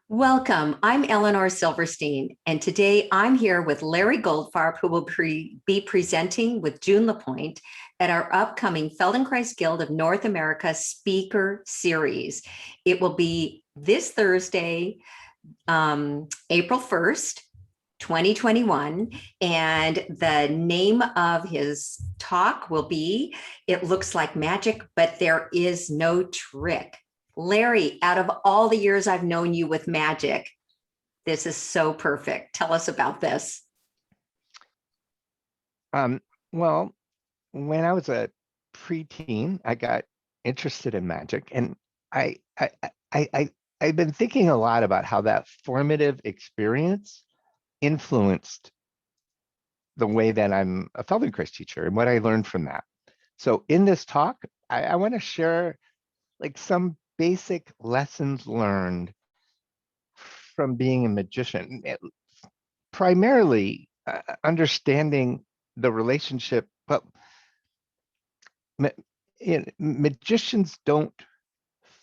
Welcome. I'm Eleanor Silverstein, and today I'm here with Larry Goldfarb, who will be presenting with June LaPointe at our upcoming Feldenkrais Guild of North America Speaker Series. It will be this Thursday, April 1st, 2021, and the name of his talk will be "It Looks Like Magic, but There Is No Trick." Larry, out of all the years I've known you with magic, this is so perfect. Tell us about this. Um, well, when I was a preteen, I got interested in magic, and I, I, I, I, I've been thinking a lot about how that formative experience influenced the way that I'm a Feldenkrais teacher and what I learned from that. So in this talk, I want to share like some basic lessons learned from being a magician, primarily understanding the relationship. But magicians don't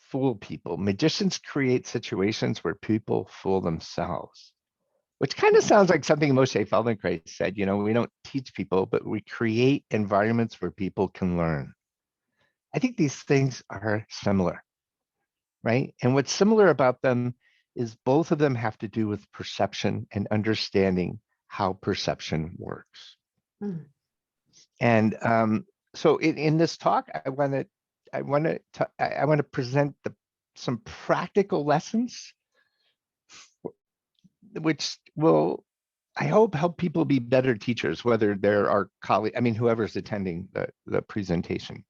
fool people. Magicians create situations where people fool themselves, which kind of sounds like something Moshe Feldenkrais said. We don't teach people, but we create environments where people can learn. I think these things are similar, right? And what's similar about them is both of them have to do with perception and understanding how perception works. Mm. And so in this talk, I want to present some practical lessons, which will, I hope, help people be better teachers, whether they're our colleague, whoever's attending the presentation.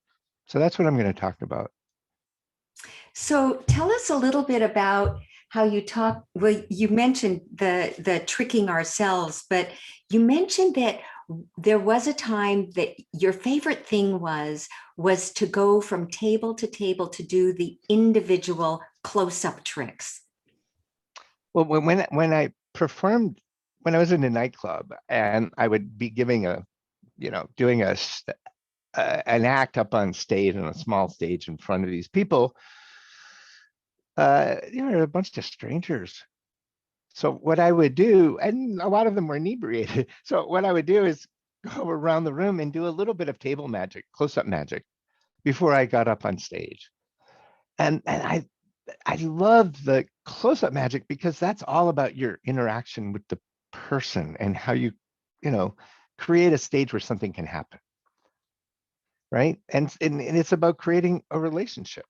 So that's what I'm going to talk about. So tell us a little bit about how you talk. Well, you mentioned the tricking ourselves, but you mentioned that there was a time that your favorite thing was to go from table to table to do the individual close-up tricks. Well, when I performed, when I was in a nightclub, and I would be giving doing an act up on stage, on a small stage in front of these people, there were a bunch of strangers. So what I would do, and a lot of them were inebriated. So what I would do is go around the room and do a little bit of table magic, close-up magic, before I got up on stage. And I love the close-up magic because that's all about your interaction with the person and how you know, create a stage where something can happen, right? And it's about creating a relationship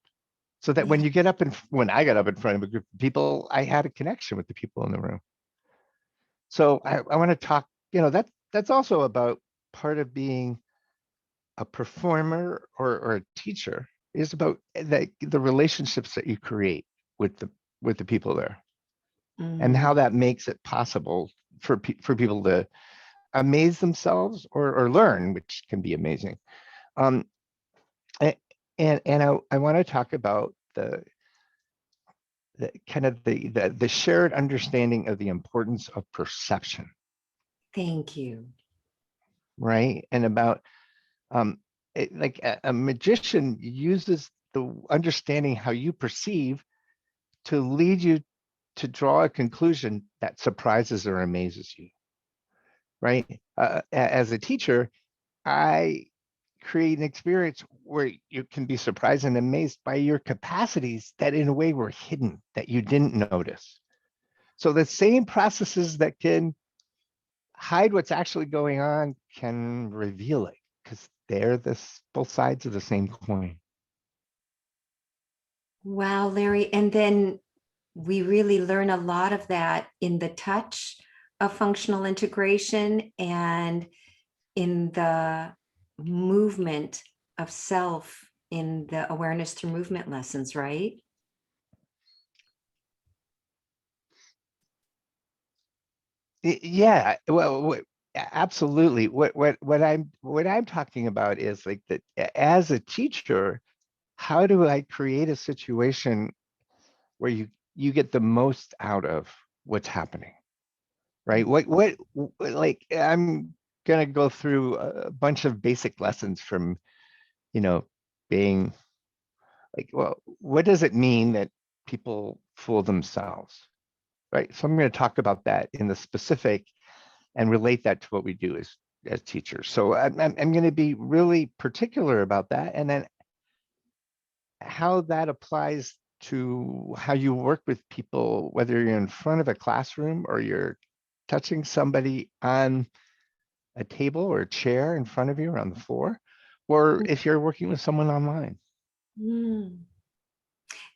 so that Yeah. when I got up in front of a group of people, I had a connection with the people in the room. So I want to talk, that's also about part of being a performer or a teacher is about the relationships that you create with the people there, and how Mm. that makes it possible for people to amaze themselves or learn, which can be amazing. Um, and I want to talk about the kind of the shared understanding of the importance of perception, Thank you. right? And about like a magician uses the understanding how you perceive to lead you to draw a conclusion that surprises or amazes you, right? As a teacher, I create an experience where you can be surprised and amazed by your capacities that in a way were hidden, that you didn't notice. So the same processes that can hide what's actually going on can reveal it, because they're both sides of the same coin. Wow, Larry. And then we really learn a lot of that in the touch of functional integration and in the movement of self in the awareness through movement lessons, right? Yeah, well, absolutely. What I'm talking about is like that as a teacher, how do I create a situation where you get the most out of what's happening, right? Like I'm gonna go through a bunch of basic lessons from, you know, being like, well, what does it mean that people fool themselves? right? So I'm going to talk about that in the specific and relate that to what we do as teachers. So I'm going to be really particular about that, and then how that applies to how you work with people, whether you're in front of a classroom or you're touching somebody on a table or a chair in front of you or on the floor, or if you're working with someone online. Mm.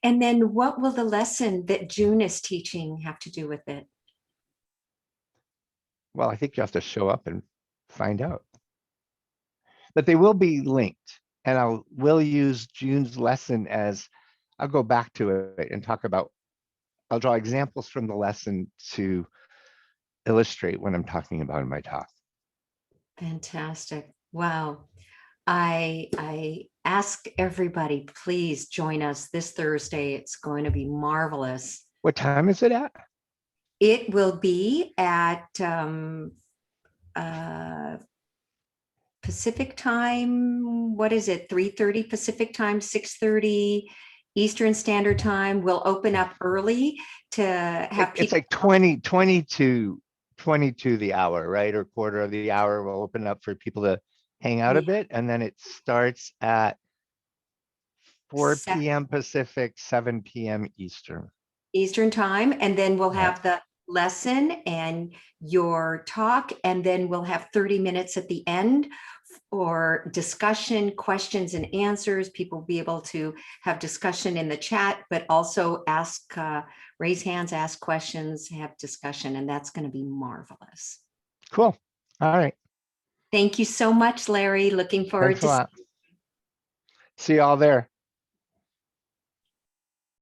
And then what will the lesson that June is teaching have to do with it? Well, I think you have to show up and find out. But they will be linked, and will use June's lesson as, I'll go back to it and talk about, I'll draw examples from the lesson to illustrate what I'm talking about in my talk. Fantastic. Wow. I ask everybody, please join us this Thursday. It's going to be marvelous. What time is it at? It will be at Pacific time. What is it? 3:30 Pacific time, 6:30 Eastern Standard Time. We'll open up early to have It's people. like 22 the hour, right? Or quarter of the hour. We'll open up for people to hang out a bit. And then it starts at 4 p.m. Pacific, 7 p.m. Eastern. Eastern time, and then we'll Yeah. have the lesson and your talk, and then we'll have 30 minutes at the end for discussion, questions and answers. People will be able to have discussion in the chat, but also ask, raise hands, ask questions, have discussion, and that's going to be marvelous. Cool. All right. Thank you so much, Larry. Looking forward Thanks a to lot. See you all there.